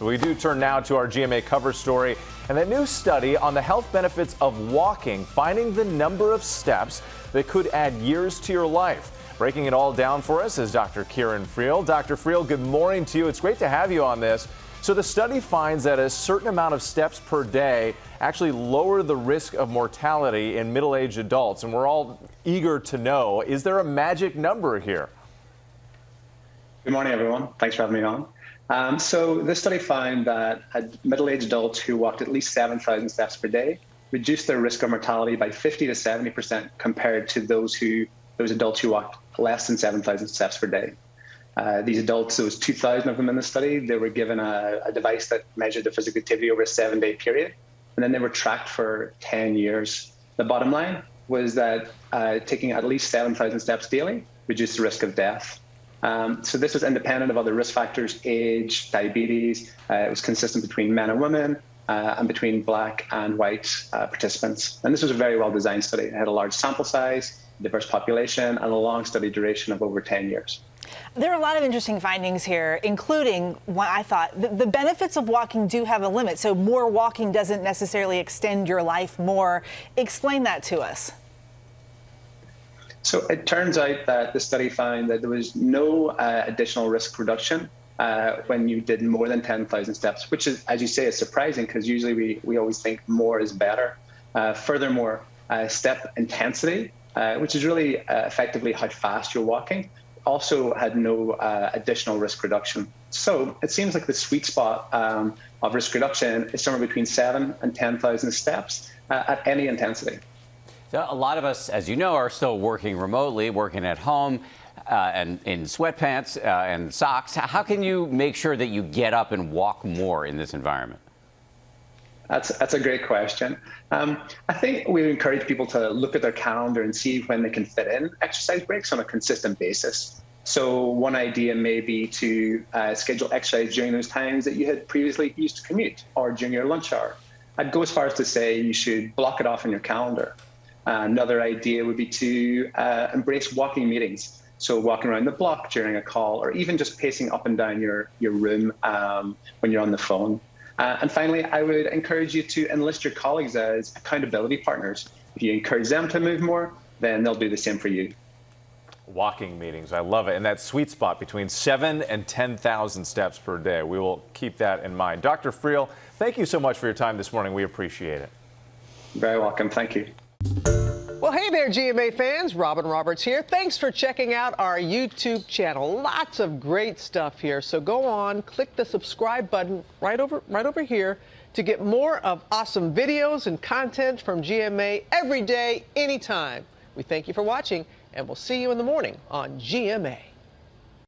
We do turn now to our GMA cover story and a new study on the health benefits of walking, finding the number of steps that could add years to your life. Breaking it all down for us is Dr. Kieran Friel. Dr. Friel, good morning to you. It's great to have you on this. So the study finds that a certain amount of steps per day actually lower the risk of mortality in middle-aged adults. And we're all eager to know, is there a magic number here? Good morning, everyone. Thanks for having me on. So this study found that middle-aged adults who walked at least 7,000 steps per day reduced their risk of mortality by 50 to 70% compared to those adults who walked less than 7,000 steps per day. These adults, there was 2,000 of them in the study. They were given a device that measured their physical activity over a 7-day period, and then they were tracked for 10 years. The bottom line was that taking at least 7,000 steps daily reduced the risk of death. So this was independent of other risk factors, age, diabetes. It was consistent between men and women and between black and white participants. And this was a very well-designed study. It had a large sample size, diverse population, and a long study duration of over 10 years. There are a lot of interesting findings here, including what I thought the benefits of walking do have a limit. So more walking doesn't necessarily extend your life more. Explain that to us. So it turns out that the study found that there was no additional risk reduction when you did more than 10,000 steps, which is, as you say, is surprising because usually we always think more is better. Furthermore, step intensity, which is really effectively how fast you're walking, also had no additional risk reduction. So it seems like the sweet spot of risk reduction is somewhere between 7,000 and 10,000 steps at any intensity. So a lot of us, as you know, are still working remotely, working at home and in sweatpants and socks. How can you make sure that you get up and walk more in this environment? That's a great question. I think we encourage people to look at their calendar and see when they can fit in exercise breaks on a consistent basis. So one idea may be to schedule exercise during those times that you had previously used to commute or during your lunch hour. I'd go as far as to say you should block it off in your calendar. Another idea would be to embrace walking meetings. So walking around the block during a call, or even just pacing up and down your room when you're on the phone. And finally, I would encourage you to enlist your colleagues as accountability partners. If you encourage them to move more, then they'll do the same for you. Walking meetings, I love it. And that sweet spot between 7,000 and 10,000 steps per day. We will keep that in mind. Dr. Friel, thank you so much for your time this morning. We appreciate it. Very welcome. Thank you. Well, hey there, GMA fans. Robin Roberts here. Thanks for checking out our YouTube channel. Lots of great stuff here. So go on, click the subscribe button right over here to get more of awesome videos and content from GMA every day, anytime. We thank you for watching, and we'll see you in the morning on GMA.